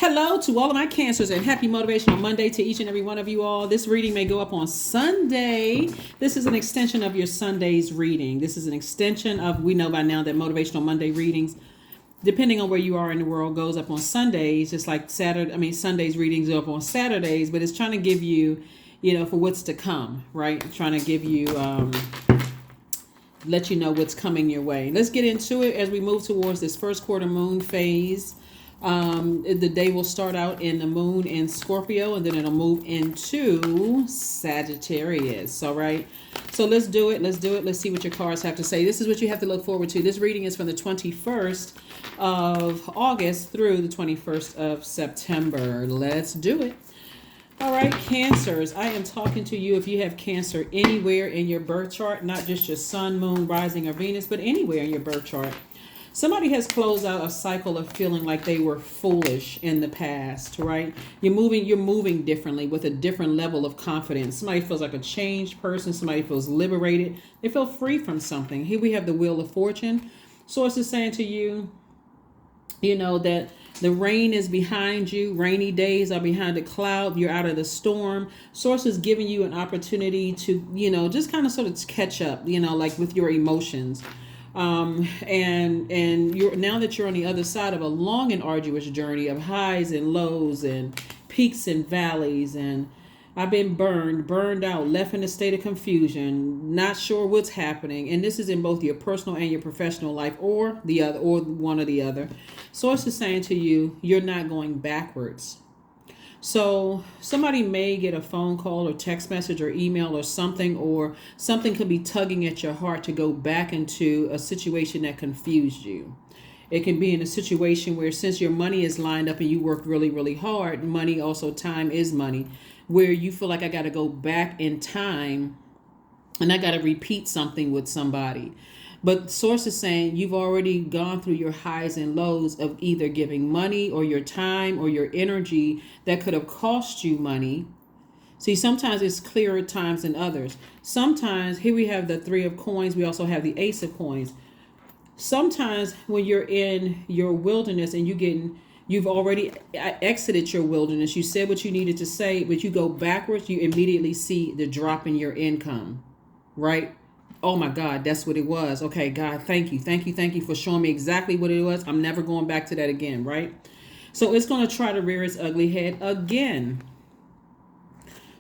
Hello to all of my Cancers and happy Motivational Monday to each and every one of you all. This reading may go up on Sunday. This is an extension of your Sunday's reading. This is an extension of, we know by now that Motivational Monday readings, depending on where you are in the world, goes up on Sundays, just like Sunday's readings go up on Saturdays, but it's trying to give you, for what's to come, right? Trying to give you, let you know what's coming your way. Let's get into it as we move towards this first quarter moon phase. The day will start out in the moon in Scorpio, and then it'll move into Sagittarius. All right. So let's do it. Let's see what your cards have to say. This is what you have to look forward to. This reading is from the 21st of August through the 21st of September. Let's do it. All right, Cancers. I am talking to you if you have Cancer anywhere in your birth chart, not just your sun, moon, rising, or Venus, but anywhere in your birth chart. Somebody has closed out a cycle of feeling like they were foolish in the past, right? You're moving differently with a different level of confidence. Somebody feels like a changed person. Somebody feels liberated. They feel free from something. Here we have the Wheel of Fortune. Source is saying to you, that the rain is behind you. Rainy days are behind a cloud. You're out of the storm. Source is giving you an opportunity to, just kind of sort of catch up, like with your emotions. And you're, now that you're on the other side of a long and arduous journey of highs and lows and peaks and valleys, and I've been burned out, left in a state of confusion, not sure what's happening. And this is in both your personal and your professional life, or the other, or one or the other. Source is saying to you, you're not going backwards. So somebody may get a phone call or text message or email or something could be tugging at your heart to go back into a situation that confused you. It can be in a situation where, since your money is lined up and you worked really, really hard, money, also time is money, where you feel like I got to go back in time and I got to repeat something with somebody. But Source is saying you've already gone through your highs and lows of either giving money or your time or your energy that could have cost you money. See, sometimes it's clearer times than others. Sometimes, here we have the Three of Coins. We also have the Ace of Coins. Sometimes when you're in your wilderness and you've already exited your wilderness, you said what you needed to say, but you go backwards, you immediately see the drop in your income, right? Oh my God, that's what it was. Okay, God, thank you for showing me exactly what it was. I'm never going back to that again, right? So it's going to try to rear its ugly head again.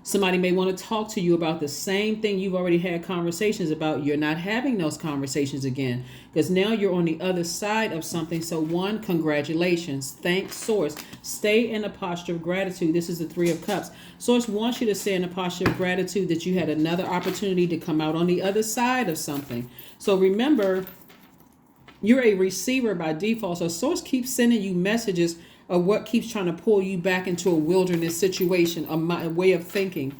Somebody may want to talk to you about the same thing you've already had conversations about. You're not having those conversations again because now you're on the other side of something. So one, congratulations. Thank Source. Stay in a posture of gratitude. This is the Three of Cups. Source wants you to stay in a posture of gratitude that you had another opportunity to come out on the other side of something. So remember, you're a receiver by default. So Source keeps sending you messages of what keeps trying to pull you back into a wilderness situation, a way of thinking.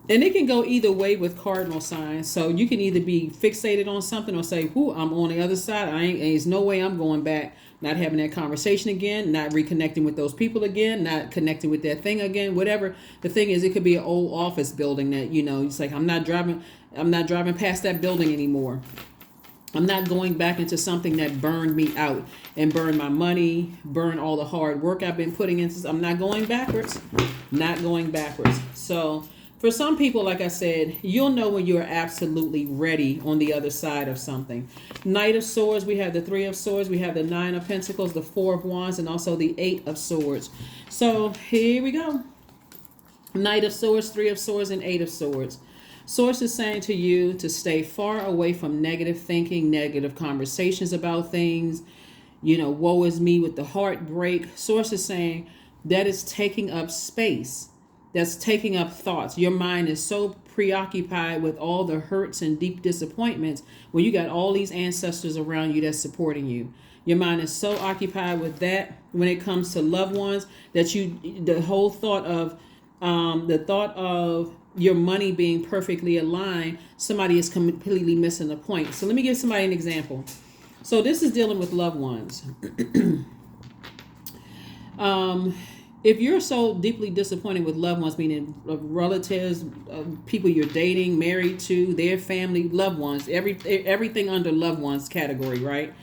And it can go either way with cardinal signs. So you can either be fixated on something or say, I'm on the other side. There's no way I'm going back, not having that conversation again, not reconnecting with those people again, not connecting with that thing again, whatever. The thing is, it could be an old office building that, it's like, I'm not driving past that building anymore. I'm not going back into something that burned me out and burned my money, burned all the hard work I've been putting into. I'm not going backwards. So for some people, like I said, you'll know when you're absolutely ready on the other side of something. Knight of Swords, we have the Three of Swords, we have the Nine of Pentacles, the Four of Wands, and also the Eight of Swords. So here we go. Knight of Swords, Three of Swords, and Eight of Swords. Source is saying to you to stay far away from negative thinking, negative conversations about things. Woe is me with the heartbreak. Source is saying that is taking up space. That's taking up thoughts. Your mind is so preoccupied with all the hurts and deep disappointments when you got all these ancestors around you that's supporting you. Your mind is so occupied with that when it comes to loved ones that the whole thought of your money being perfectly aligned, somebody is completely missing the point. So let me give somebody an example. So this is dealing with loved ones. If you're so deeply disappointed with loved ones, meaning relatives, people you're dating, married to, their family, loved ones, everything under loved ones category, right?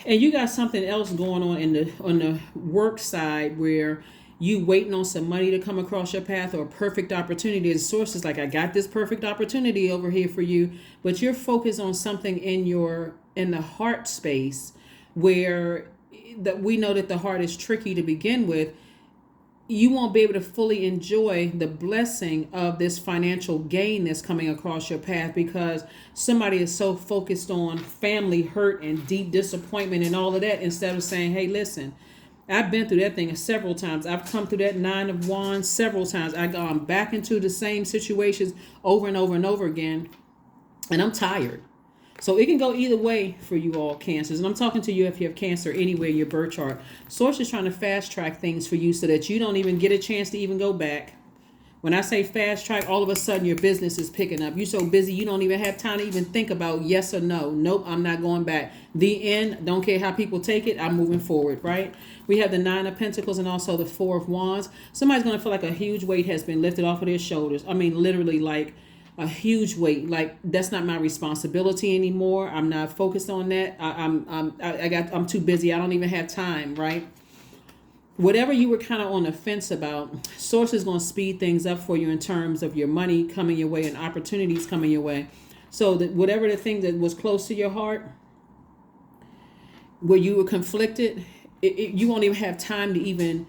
And you got something else going on the work side where you waiting on some money to come across your path or a perfect opportunity. The source is like, I got this perfect opportunity over here for you, but you're focused on something in the heart space where that we know that the heart is tricky to begin with. You won't be able to fully enjoy the blessing of this financial gain that's coming across your path because somebody is so focused on family hurt and deep disappointment and all of that, instead of saying, hey, listen, I've been through that thing several times. I've come through that 9 of Wands several times. I've gone back into the same situations over and over and over again, and I'm tired. So it can go either way for you all, Cancers. And I'm talking to you if you have Cancer anywhere in your birth chart. Source is trying to fast track things for you so that you don't even get a chance to even go back. When I say fast track, all of a sudden your business is picking up. You're so busy you don't even have time to even think about yes or no. Nope, I'm not going back. The end. Don't care how people take it. I'm moving forward, right? We have the 9 of Pentacles and also the 4 of Wands. Somebody's going to feel like a huge weight has been lifted off of their shoulders. I mean, literally like a huge weight. Like, that's not my responsibility anymore. I'm not focused on that. I'm too busy. I don't even have time, right? Whatever you were kind of on the fence about, Source is going to speed things up for you in terms of your money coming your way and opportunities coming your way. So that whatever the thing that was close to your heart, where you were conflicted, you won't even have time to even.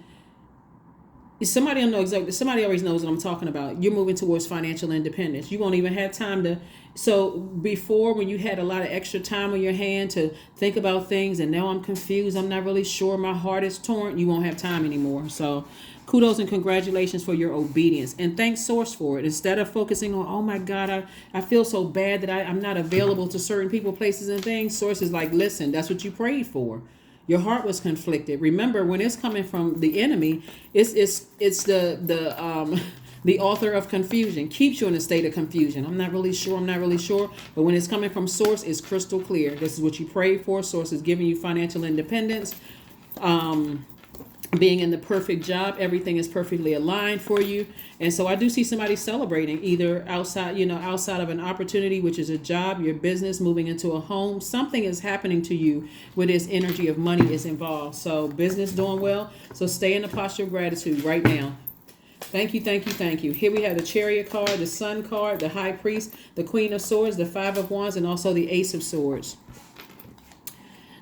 Somebody will know exactly. Somebody always knows what I'm talking about. You're moving towards financial independence. You won't even have time to. So before, when you had a lot of extra time on your hand to think about things, and now I'm confused, I'm not really sure, my heart is torn, you won't have time anymore. So kudos and congratulations for your obedience. And thanks Source for it. Instead of focusing on, oh my God, I feel so bad that I'm not available to certain people, places, and things. Source is like, listen, that's what you prayed for. Your heart was conflicted. Remember, when it's coming from the enemy, it's the author of confusion. Keeps you in a state of confusion. I'm not really sure. But when it's coming from Source, it's crystal clear. This is what you prayed for. Source is giving you financial independence. Being in the perfect job, everything is perfectly aligned for you. And so I do see somebody celebrating either outside of an opportunity, which is a job, your business, moving into a home. Something is happening to you where this energy of money is involved. So business doing well. So stay in the posture of gratitude right now. Thank you, thank you, thank you. Here we have the Chariot card, the Sun card, the High Priest, the Queen of Swords, the 5 of Wands, and also the Ace of Swords.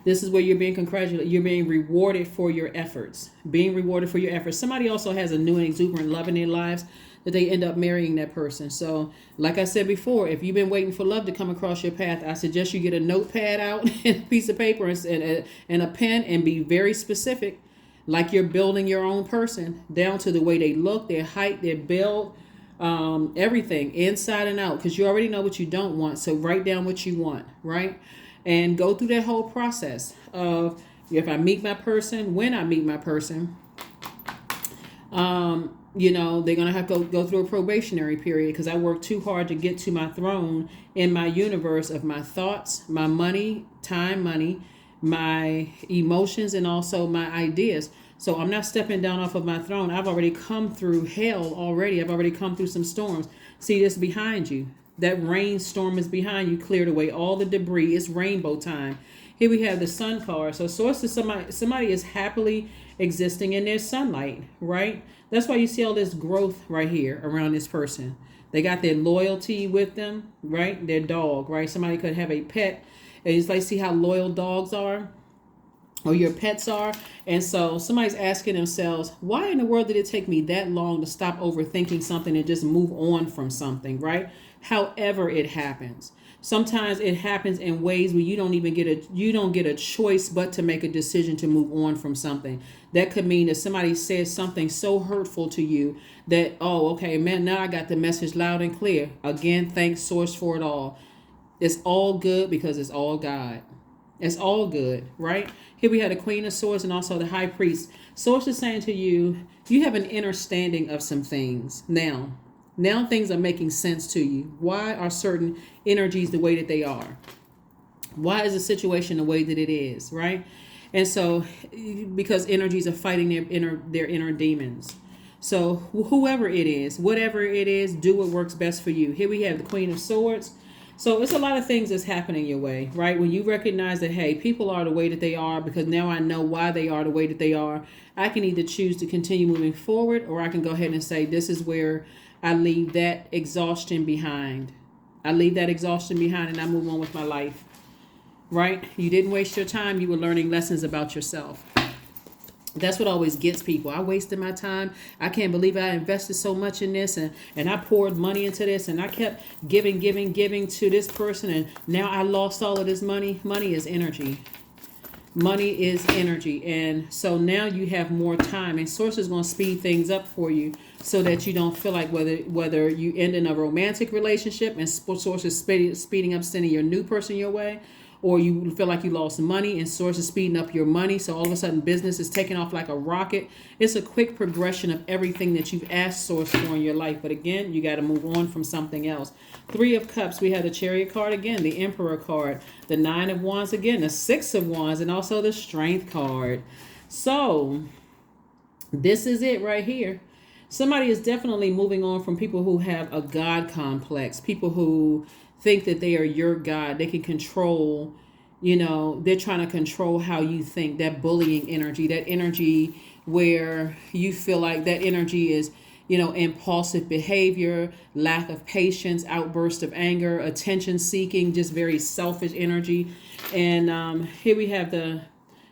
This is where you're being congratulated. You're being rewarded for your efforts. Being rewarded for your efforts. Somebody also has a new and exuberant love in their lives that they end up marrying that person. So, like I said before, if you've been waiting for love to come across your path, I suggest you get a notepad out and a piece of paper and a pen and be very specific. Like you're building your own person, down to the way they look, their height, their build, everything inside and out. Because you already know what you don't want. So write down what you want, right? And go through that whole process of if I meet my person, when I meet my person, they're going to have to go through a probationary period because I work too hard to get to my throne in my universe of my thoughts, my money, my emotions, and also my ideas. So I'm not stepping down off of my throne. I've already come through hell already. I've already come through some storms. See this behind you. That rainstorm is behind you, cleared away all the debris. It's rainbow time. Here we have the Sun card. So Source is somebody is happily existing in their sunlight, right? That's why you see all this growth right here around this person. They got their loyalty with them, right? Their dog, right? Somebody could have a pet. And it's like, see how loyal dogs are? Or your pets are. And so somebody's asking themselves, why in the world did it take me that long to stop overthinking something and just move on from something, right? However it happens. Sometimes it happens in ways where you don't get a choice but to make a decision to move on from something. That could mean that somebody says something so hurtful to you that, oh, okay, man, now I got the message loud and clear. Again, thanks Source for it all. It's all good because it's all God. It's all good, right? Here we have the Queen of Swords and also the High Priest. Source is saying to you, you have an understanding of some things. Now things are making sense to you. Why are certain energies the way that they are? Why is the situation the way that it is, right? And so, because energies are fighting their inner demons. So whoever it is, whatever it is, do what works best for you. Here we have the Queen of Swords. So it's a lot of things that's happening your way, right? When you recognize that, hey, people are the way that they are because now I know why they are the way that they are, I can either choose to continue moving forward, or I can go ahead and say, this is where I leave that exhaustion behind. I leave that exhaustion behind and I move on with my life, right? You didn't waste your time. You were learning lessons about yourself. That's what always gets people. I wasted my time. I can't believe I invested so much in this, and I poured money into this, and I kept giving to this person, and now I lost all of this money. Money is energy. Money is energy. And so now you have more time, and Source is going to speed things up for you so that you don't feel like whether you end in a romantic relationship and Source is speeding up sending your new person your way, or you feel like you lost money and Source is speeding up your money, so all of a sudden business is taking off like a rocket. It's a quick progression of everything that you've asked Source for in your life. But again, you got to move on from something else. 3 of Cups, we have the Chariot card again, the Emperor card, the 9 of Wands again, the 6 of Wands, and also the Strength card. So this is it right here. Somebody is definitely moving on from people who have a God complex, people who think that they are your God. They can control, they're trying to control how you think. That bullying energy, that energy where you feel like that energy is, impulsive behavior, lack of patience, outburst of anger, attention seeking, just very selfish energy. And here we have the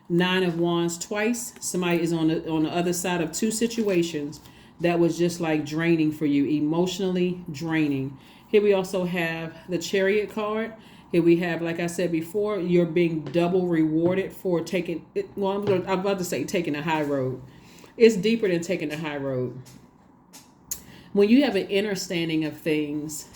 9 of Wands twice. Somebody is on the other side of 2 situations that was just like draining for you, emotionally draining. Here we also have the Chariot card. Here we have, like I said before, you're being double rewarded for taking a high road. It's deeper than taking the high road. When you have an understanding of things,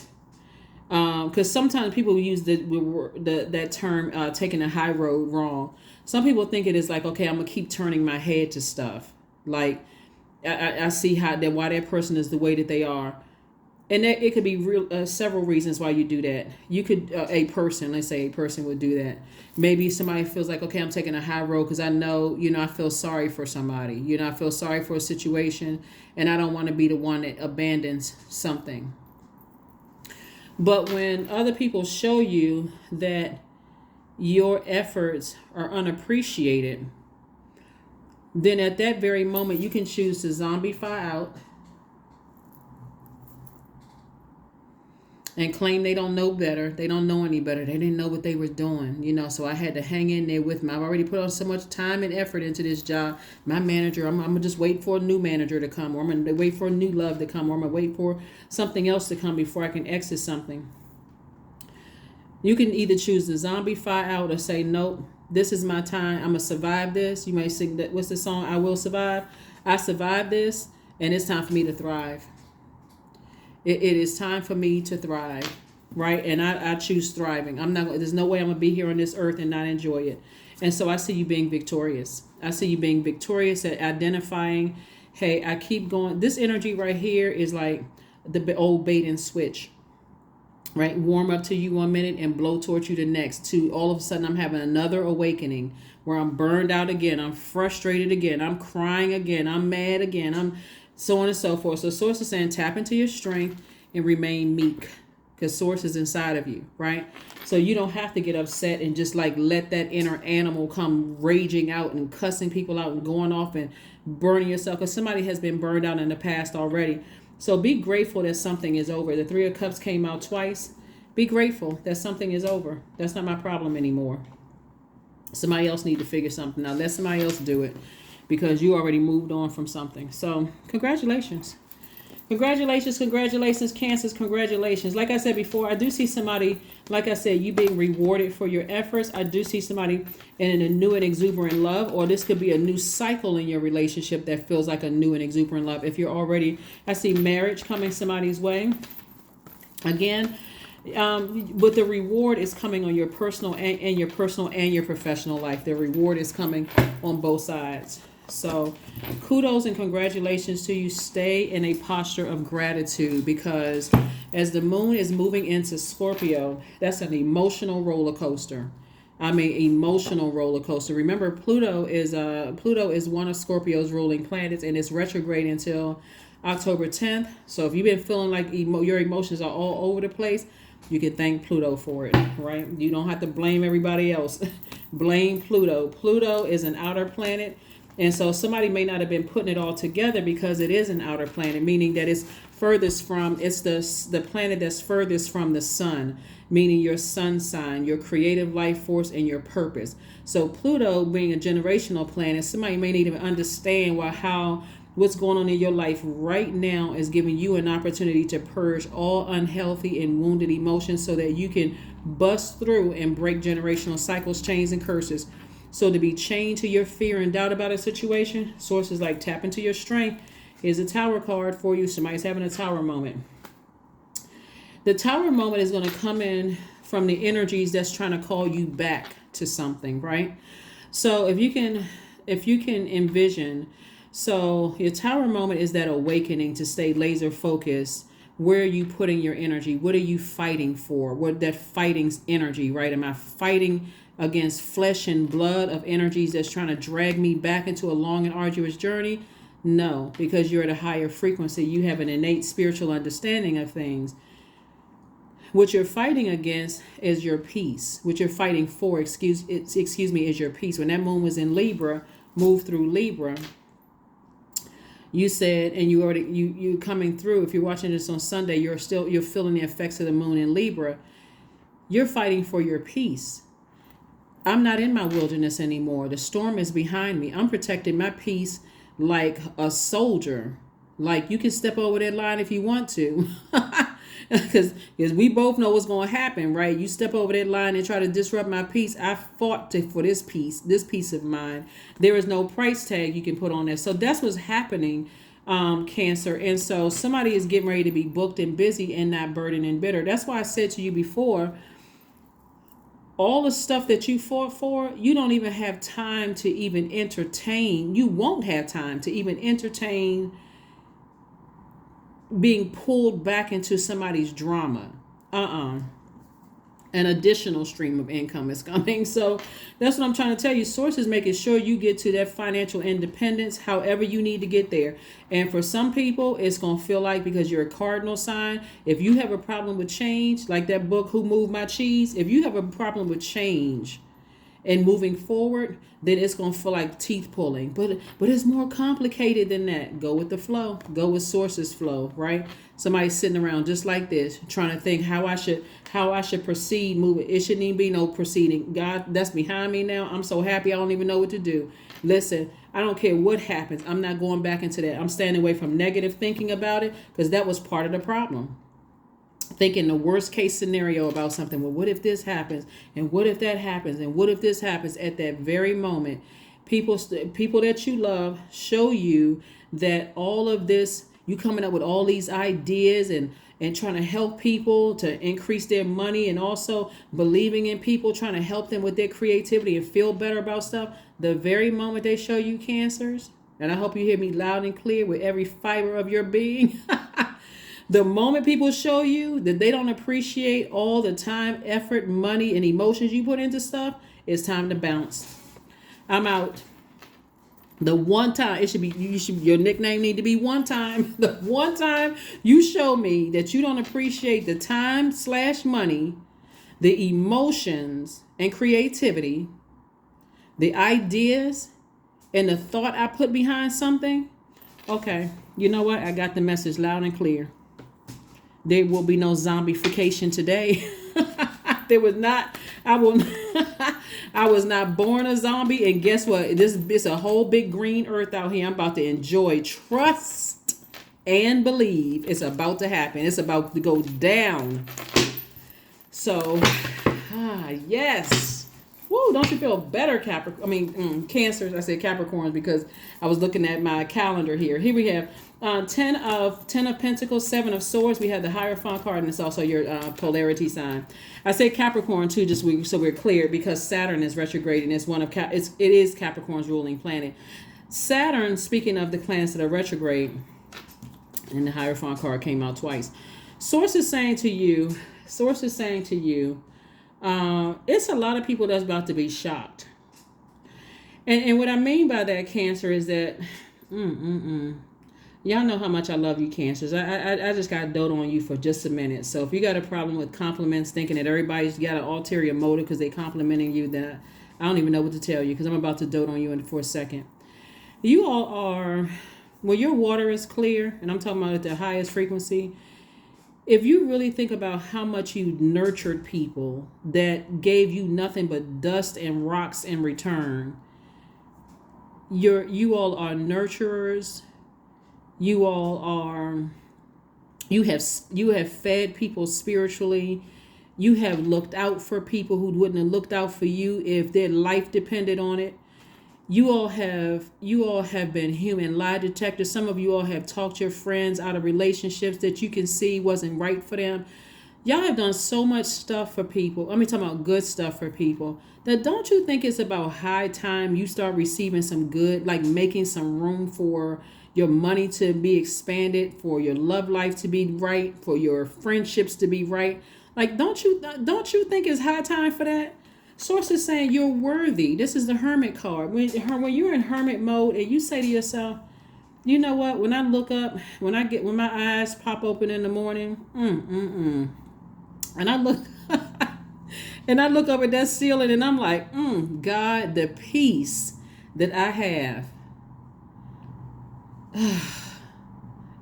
because sometimes people use that term taking a high road wrong. Some people think it is like, okay, I'm gonna keep turning my head to stuff. Like I see why that person is the way that they are. And that it could be several reasons why you do that. You could, let's say a person would do that. Maybe somebody feels like, okay, I'm taking a high road because I know, I feel sorry for somebody. I feel sorry for a situation and I don't want to be the one that abandons something. But when other people show you that your efforts are unappreciated, then at that very moment, you can choose to zombify out and claim they don't know better. They don't know any better. They didn't know what they were doing, so I had to hang in there with them. I've already put on so much time and effort into this job. My manager, I'm going to just wait for a new manager to come, or I'm going to wait for a new love to come, or I'm going to wait for something else to come before I can exit something. You can either choose to zombify out or say, nope, this is my time. I'm going to survive this. You may sing that. What's the song? I will survive. I survived this, and it's time for me to thrive. It is time for me to thrive, right? And I choose thriving. There's no way I'm going to be here on this earth and not enjoy it. And so I see you being victorious. I see you being victorious at identifying, hey, I keep going. This energy right here is like the old bait and switch, right? Warm up to you 1 minute and blow towards you the next. To all of a sudden I'm having another awakening where I'm burned out again. I'm frustrated again. I'm crying again. I'm mad again. I'm so on and so forth. So Source is saying tap into your strength and remain meek, because Source is inside of you, right? So you don't have to get upset and just like let that inner animal come raging out and cussing people out and going off and burning yourself, because somebody has been burned out in the past already. So be grateful that something is over. The 3 of Cups came out twice. Be grateful that something is over. That's not my problem anymore. Somebody else need to figure something out. Let somebody else do it, because you already moved on from something. So congratulations. Congratulations, Cancers, congratulations. Like I said before, I do see somebody, like I said, you being rewarded for your efforts. I do see somebody in a new and exuberant love, or this could be a new cycle in your relationship that feels like a new and exuberant love. If you're already, I see marriage coming somebody's way. Again, but the reward is coming on your personal and your professional life. The reward is coming on both sides. So kudos and congratulations to you. Stay in a posture of gratitude, because as the moon is moving into Scorpio, that's an emotional roller coaster. Emotional roller coaster. Remember, Pluto is one of Scorpio's ruling planets, and it's retrograde until October 10th. So if you've been feeling like your emotions are all over the place, you can thank Pluto for it, right? You don't have to blame everybody else. Blame Pluto. Pluto is an outer planet. And so somebody may not have been putting it all together because it is an outer planet, meaning that it's the planet that's furthest from the sun, meaning your sun sign, your creative life force, and your purpose. So Pluto being a generational planet, somebody may need to understand what's going on in your life right now is giving you an opportunity to purge all unhealthy and wounded emotions so that you can bust through and break generational cycles, chains, and curses. So to be chained to your fear and doubt about a situation, sources like tap into your strength is a tower card for you. Somebody's having a tower moment. The tower moment is going to come in from the energies that's trying to call you back to something, right? So if you can envision, so your tower moment is that awakening to stay laser focused. Where are you putting your energy? What are you fighting for? What that fighting's energy, right? Am I fighting against flesh and blood of energies that's trying to drag me back into a long and arduous journey? No, because you're at a higher frequency. You have an innate spiritual understanding of things. What you're fighting against is your peace. What you're fighting for, excuse me, is your peace. When that moon was in Libra, moved through Libra, you said, and you coming through. If you're watching this on Sunday, you're feeling the effects of the moon in Libra. You're fighting for your peace. I'm not in my wilderness anymore. The storm is behind me. I'm protecting my peace like a soldier. Like you can step over that line if you want to. Because we both know what's going to happen, right? You step over that line and try to disrupt my peace. I fought for this peace of mind. There is no price tag you can put on that. So that's what's happening, Cancer. And so somebody is getting ready to be booked and busy and not burdened and bitter. That's why I said to you before, all the stuff that you fought for, you don't even have time to even entertain. You won't have time to even entertain being pulled back into somebody's drama. An additional stream of income is coming. So that's what I'm trying to tell you. Source is making sure you get to that financial independence however you need to get there. And for some people, it's going to feel like, because you're a cardinal sign, if you have a problem with change, like that book, Who Moved My Cheese? If you have a problem with change and moving forward, then it's going to feel like teeth pulling. But it's more complicated than that. Go with the flow. Go with Source's flow, right? Somebody's sitting around just like this, trying to think how I should proceed, move it. It shouldn't even be no proceeding. God, that's behind me now. I'm so happy I don't even know what to do. Listen, I don't care what happens. I'm not going back into that. I'm staying away from negative thinking about it, because that was part of the problem. Thinking the worst case scenario about something. Well, what if this happens? And what if that happens? And what if this happens? At that very moment, people that you love show you that all of this, you coming up with all these ideas and trying to help people to increase their money, and also believing in people, trying to help them with their creativity and feel better about stuff. The very moment they show you, Cancers, and I hope you hear me loud and clear with every fiber of your being. The moment people show you that they don't appreciate all the time, effort, money, and emotions you put into stuff, it's time to bounce. I'm out. The one time, your nickname need to be one time. The one time you show me that you don't appreciate the time / money, the emotions and creativity, the ideas and the thought I put behind something. Okay, you know what? I got the message loud and clear. There will be no zombification today. There was not. I was not born a zombie. And guess what? It's a whole big green earth out here. I'm about to enjoy. Trust and believe. It's about to happen. It's about to go down. So, yes. Woo, don't you feel better, Cancers? I said Capricorns because I was looking at my calendar here. Here we have 10 of Pentacles, 7 of Swords. We have the Hierophant card, and it's also your polarity sign. I say Capricorn too, just so we're clear, because Saturn is retrograding. It's it is Capricorn's ruling planet. Saturn, speaking of the planets that are retrograde, and the Hierophant card came out twice. Source is saying to you, it's a lot of people that's about to be shocked. And what I mean by that, Cancer, is that Y'all know how much I love you, Cancers. I just got to dote on you for just a minute. So if you got a problem with compliments, thinking that everybody's got an ulterior motive because they complimenting you, then I don't even know what to tell you because I'm about to dote on you for a second. You all are, when your water is clear, and I'm talking about at the highest frequency, if you really think about how much you nurtured people that gave you nothing but dust and rocks in return, you all are nurturers. You all are, you have fed people spiritually. You have looked out for people who wouldn't have looked out for you if their life depended on it. You all have been human lie detectors. Some of you all have talked your friends out of relationships that you can see wasn't right for them. Y'all have done so much stuff for people. Let me talk about good stuff for people. That don't you think it's about high time you start receiving some good, like making some room for your money to be expanded, for your love life to be right, for your friendships to be right? Like, don't you think it's high time for that? Source is saying you're worthy. This is the Hermit card. When you're in Hermit mode and you say to yourself, you know what? When I look up, when my eyes pop open in the morning, and I look, and I look up at that ceiling, and I'm like, God, the peace that I have.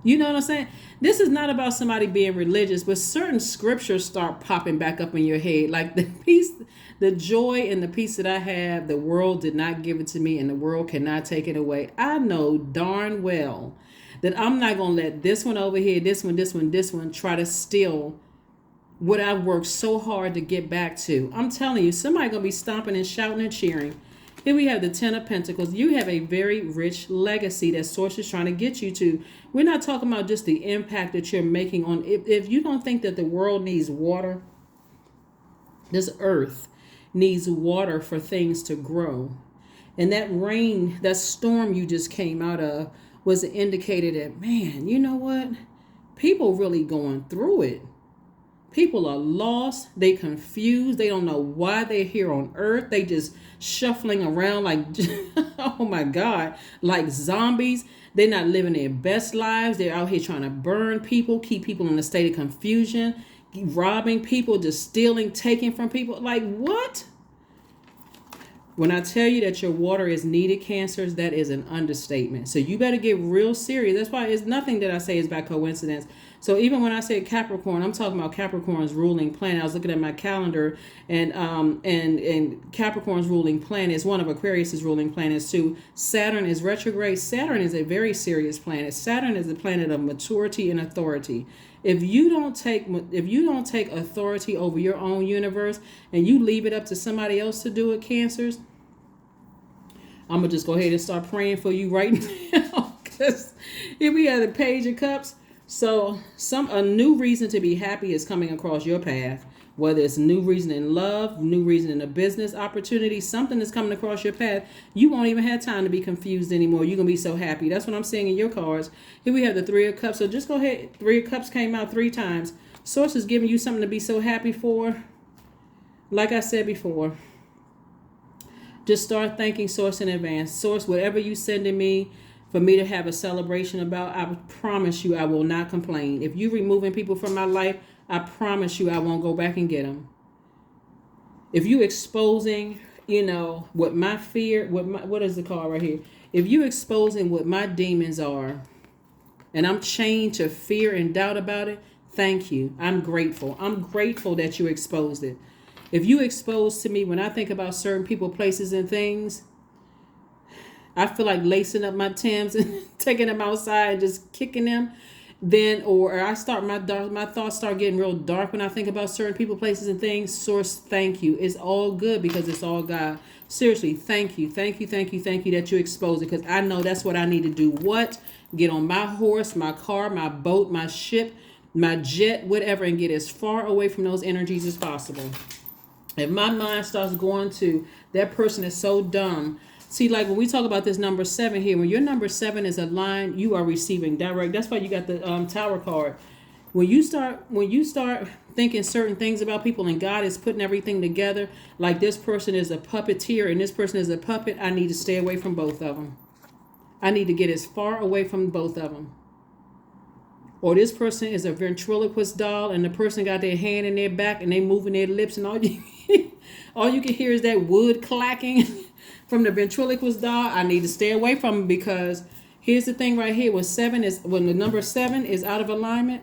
You know what I'm saying? This is not about somebody being religious, but certain scriptures start popping back up in your head. Like the peace, the joy and the peace that I have, the world did not give it to me and the world cannot take it away. I know darn well that I'm not going to let this one over here, this one try to steal what I've worked so hard to get back to. I'm telling you, somebody going to be stomping and shouting and cheering. Here we have the Ten of Pentacles. You have a very rich legacy that Source is trying to get you to. We're not talking about just the impact that you're making on. If you don't think that the world needs water, this earth needs water for things to grow. And that rain, that storm you just came out of was an indicator that, man, you know what? People really going through it. People are lost. They confused. They don't know why they're here on earth. They just shuffling around like, oh my God, like zombies. They're not living their best lives. They're out here trying to burn people, keep people in a state of confusion, robbing people, just stealing, taking from people. Like, what? When I tell you that your water is needed, Cancers, that is an understatement. So you better get real serious. That's why it's nothing that I say is by coincidence. So even when I say Capricorn, I'm talking about Capricorn's ruling planet. I was looking at my calendar, and Capricorn's ruling planet is one of Aquarius's ruling planets too. Saturn is retrograde. Saturn is a very serious planet. Saturn is the planet of maturity and authority. If you don't take authority over your own universe and you leave it up to somebody else to do it, Cancers, I'm gonna just go ahead and start praying for you right now. Because here we have the Page of Cups. So a new reason to be happy is coming across your path. Whether it's a new reason in love, new reason in a business opportunity, something is coming across your path. You won't even have time to be confused anymore. You're going to be so happy. That's what I'm seeing in your cards. Here we have the Three of Cups. So just go ahead. Three of Cups came out 3 times. Source is giving you something to be so happy for. Like I said before, just start thanking Source in advance. Source, whatever you sending me for me to have a celebration about, I promise you I will not complain. If you're removing people from my life, I promise you I won't go back and get them. If you exposing, what my fear, what is the card right here? If you exposing what my demons are, and I'm chained to fear and doubt about it, thank you. I'm grateful. I'm grateful that you exposed it. If you expose to me when I think about certain people, places, and things, I feel like lacing up my Timbs and taking them outside and just kicking them. Then, or I start my thoughts start getting real dark when I think about certain people, places, and things. Source, thank you. It's all good because it's all God. Seriously, thank you that you exposed it, because I know that's what I need to do. What? Get on my horse, my car, my boat, my ship, my jet, whatever, and get as far away from those energies as possible. If my mind starts going to that person is so dumb. See, like when we talk about this number 7 here, when your number 7 is aligned, you are receiving direct. That's why you got the Tower card. When you start thinking certain things about people and God is putting everything together, like this person is a puppeteer and this person is a puppet, I need to stay away from both of them. I need to get as far away from both of them. Or this person is a ventriloquist doll and the person got their hand in their back and they moving their lips and all you can hear is that wood clacking from the ventriloquist doll. I need to stay away from it, because here's the thing right here. When the number 7 is out of alignment,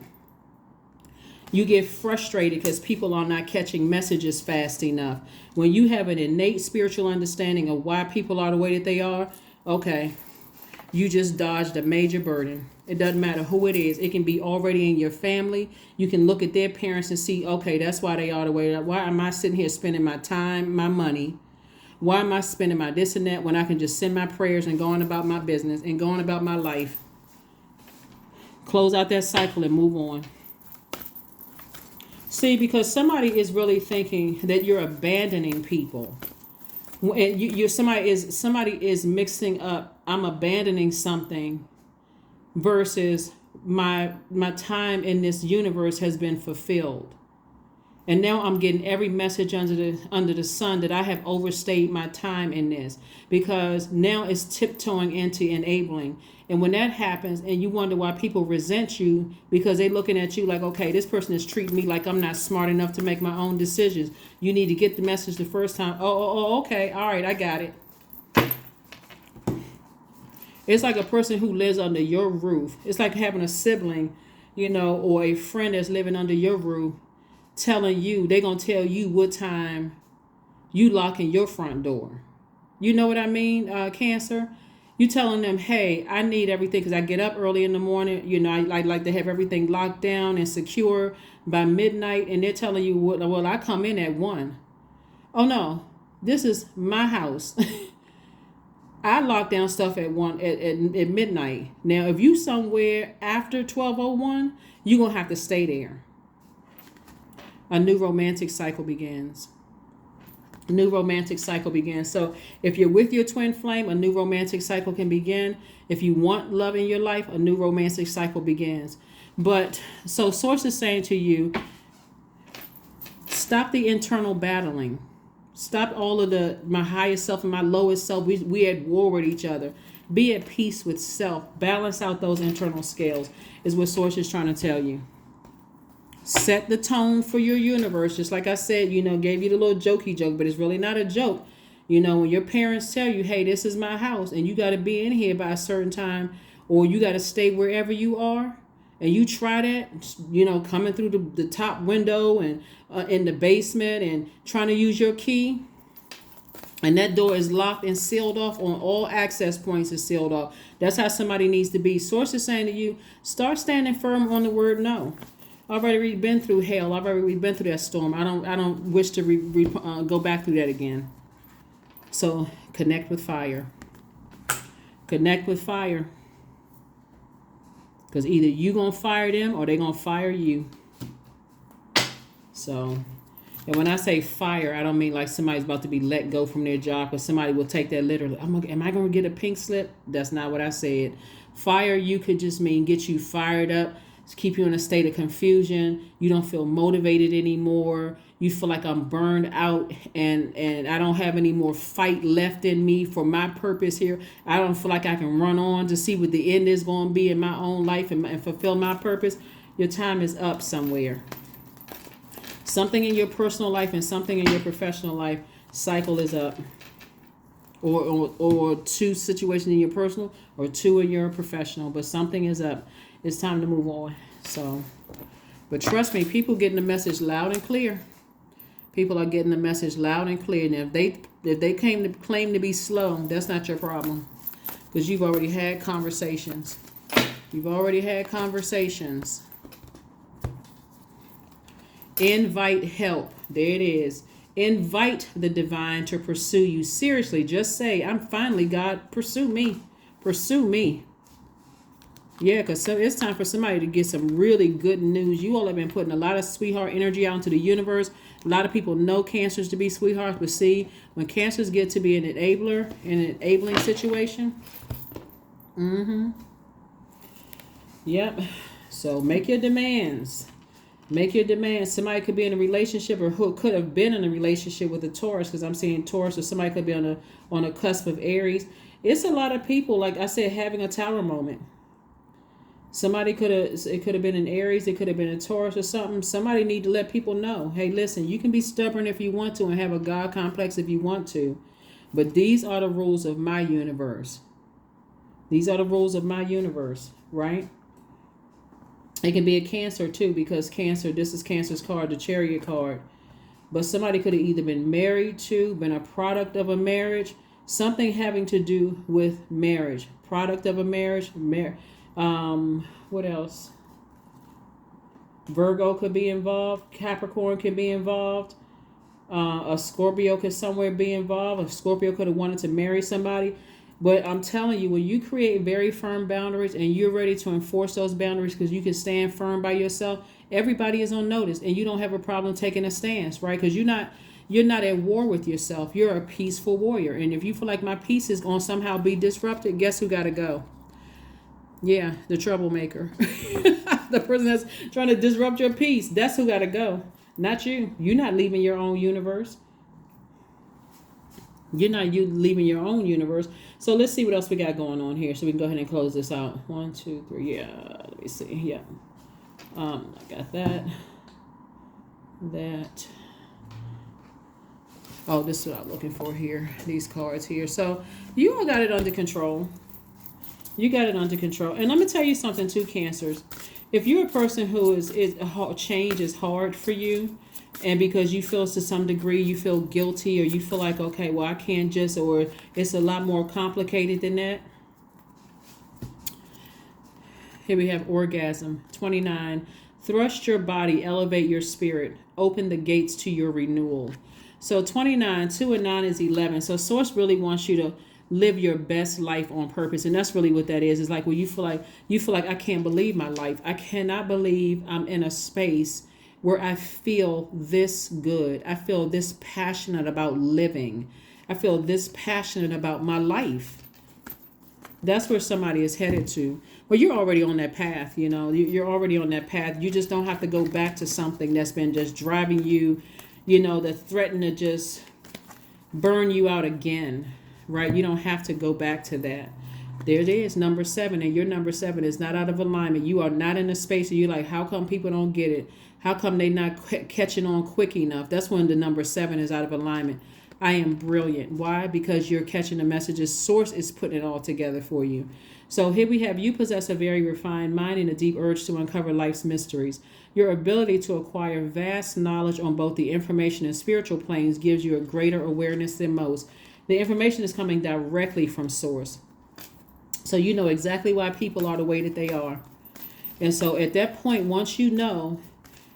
you get frustrated because people are not catching messages fast enough. When you have an innate spiritual understanding of why people are the way that they are, okay, you just dodged a major burden. It doesn't matter who it is. It can be already in your family. You can look at their parents and see, okay, that's why they are the way. Why am I sitting here spending my time, my money? Why am I spending my this and that when I can just send my prayers and go on about my business and go on about my life? Close out that cycle and move on. See, because somebody is really thinking that you're abandoning people. And somebody is mixing up, I'm abandoning something versus my time in this universe has been fulfilled. And now I'm getting every message under the sun that I have overstayed my time in this, because now it's tiptoeing into enabling. And when that happens and you wonder why people resent you, because they're looking at you like, okay, this person is treating me like I'm not smart enough to make my own decisions. You need to get the message the first time. Oh, okay. All right. I got it. It's like a person who lives under your roof. It's like having a sibling, or a friend that's living under your roof, telling you, they're going to tell you what time you lock in your front door. You know what I mean, Cancer? You telling them, hey, I need everything because I get up early in the morning. I like to have everything locked down and secure by midnight. And they're telling you, well, I come in at 1. Oh, no, this is my house. I lock down stuff at 1 at midnight. Now, if you somewhere after 12:01, you're going to have to stay there. A new romantic cycle begins. So if you're with your twin flame, a new romantic cycle can begin. If you want love in your life, a new romantic cycle begins. But so Source is saying to you, stop the internal battling. Stop all of my highest self and my lowest self. We at war with each other. Be at peace with self. Balance out those internal scales is what Source is trying to tell you. Set the tone for your universe. Just like I said, gave you the little jokey joke, but it's really not a joke. When your parents tell you, hey, this is my house and you got to be in here by a certain time, or you got to stay wherever you are, and you try that, coming through the top window and in the basement and trying to use your key, and that door is locked and sealed off, on all access points is sealed off. That's how somebody needs to be. Source is saying to you, start standing firm on the word no. I've already been through hell. I've already been through that storm. I don't wish to go back through that again. So connect with fire. Connect with fire. Because either you going to fire them or they going to fire you. So, and when I say fire, I don't mean like somebody's about to be let go from their job, because somebody will take that literally. Am I going to get a pink slip? That's not what I said. Fire you could just mean get you fired up. Keep you in a state of confusion. You don't feel motivated anymore. You feel like I'm burned out and I don't have any more fight left in me for my purpose here. I don't feel like I can run on to see what the end is going to be in my own life and fulfill my purpose. Your time is up somewhere. Something in your personal life and something in your professional life cycle is up. Or 2 situations in your personal or 2 in your professional, but something is up. It's time to move on. So, but trust me, people getting the message loud and clear. People are getting the message loud and clear. And if they claim to be slow, that's not your problem, because you've already had conversations. Invite help. There it is. Invite the divine to pursue you. Seriously, just say, I'm finally, God, pursue me. Pursue me. Yeah, because it's time for somebody to get some really good news. You all have been putting a lot of sweetheart energy out into the universe. A lot of people know Cancers to be sweethearts, but see, when Cancers get to be an enabler, in an enabling situation, yep. So make your demands. Somebody could be in a relationship, or who could have been in a relationship with a Taurus, because I'm seeing Taurus, or somebody could be on a cusp of Aries. It's a lot of people, like I said, having a Tower moment. It could have been an Aries, it could have been a Taurus or something. Somebody need to let people know, hey, listen, you can be stubborn if you want to and have a God complex if you want to. But these are the rules of my universe. These are the rules of my universe, right? It can be a Cancer too, because Cancer, this is Cancer's card, the Chariot card. But somebody could have either been married to, been a product of a marriage, something having to do with marriage, product of a marriage, what else? Virgo could be involved. Capricorn could be involved. A Scorpio could somewhere be involved. A Scorpio could have wanted to marry somebody. But I'm telling you, when you create very firm boundaries and you're ready to enforce those boundaries because you can stand firm by yourself, everybody is on notice and you don't have a problem taking a stance, right? Because you're not at war with yourself. You're a peaceful warrior. And if you feel like my peace is going to somehow be disrupted, guess who got to go? Yeah, the troublemaker. The person that's trying to disrupt your peace. That's who got to go. Not you. You're not leaving your own universe. You're not leaving your own universe. So let's see what else we got going on here. So we can go ahead and close this out. 1, 2, 3. Yeah, let me see. Yeah. I got that. That. Oh, this is what I'm looking for here. These cards here. So you all got it under control. You got it under control. And let me tell you something too, Cancers. If you're a person who change is hard for you, and because you feel to some degree you feel guilty, or you feel like, okay, well, I can't just, or it's a lot more complicated than that. Here we have orgasm. 29. Thrust your body, elevate your spirit, open the gates to your renewal. So 29, 2 and 9 is 11. So Source really wants you to live your best life on purpose. And that's really what that is. It's like when you feel like I can't believe my life. I cannot believe I'm in a space where I feel this good. I feel this passionate about living. I feel this passionate about my life. That's where somebody is headed to. Well, you're already on that path, you know. You're already on that path. You just don't have to go back to something that's been just driving you, you know, that threatened to just burn you out again, right? You don't have to go back to that. There it is, number 7, and your number 7 is not out of alignment. You are not in a space where you're like, how come people don't get it? How come they not catching on quick enough? That's when the number 7 is out of alignment. I am brilliant. Why? Because you're catching the messages. Source is putting it all together for you. So here we have, you possess a very refined mind and a deep urge to uncover life's mysteries. Your ability to acquire vast knowledge on both the information and spiritual planes gives you a greater awareness than most. The information is coming directly from Source. So you know exactly why people are the way that they are. And so at that point, once you know,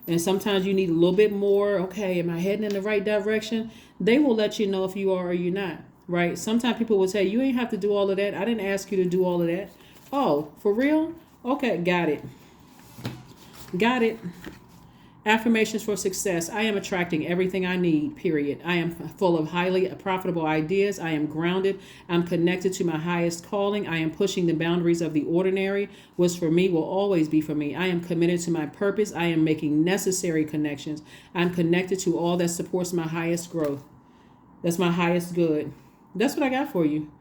and sometimes you need a little bit more, okay, am I heading in the right direction? They will let you know if you are or you're not, right? Sometimes people will say, you ain't have to do all of that. I didn't ask you to do all of that. Oh, for real? Okay, got it. Got it. Affirmations for success. I am attracting everything I need, period. I am full of highly profitable ideas. I am grounded. I'm connected to my highest calling. I am pushing the boundaries of the ordinary. What's for me will always be for me. I am committed to my purpose. I am making necessary connections. I'm connected to all that supports my highest growth. That's my highest good. That's what I got for you.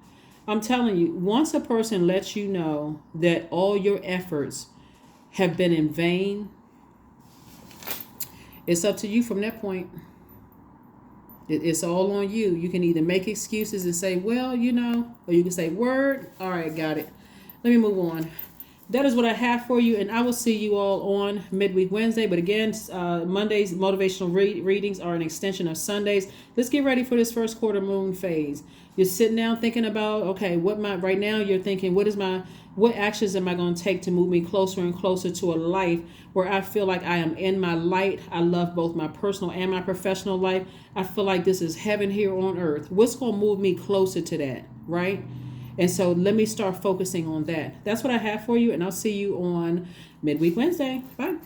I'm telling you, once a person lets you know that all your efforts have been in vain, it's up to you from that point. It's all on you. You can either make excuses and say, well, you know, or you can say, word. All right, got it. Let me move on. That is what I have for you, and I will see you all on Midweek Wednesday. But again, Monday's motivational readings are an extension of Sundays. Let's get ready for this first quarter moon phase. You're sitting down thinking about, okay, right now you're thinking, what actions am I going to take to move me closer and closer to a life where I feel like I am in my light? I love both my personal and my professional life. I feel like this is heaven here on earth. What's going to move me closer to that, right? And so let me start focusing on that. That's what I have for you, and I'll see you on Midweek Wednesday. Bye.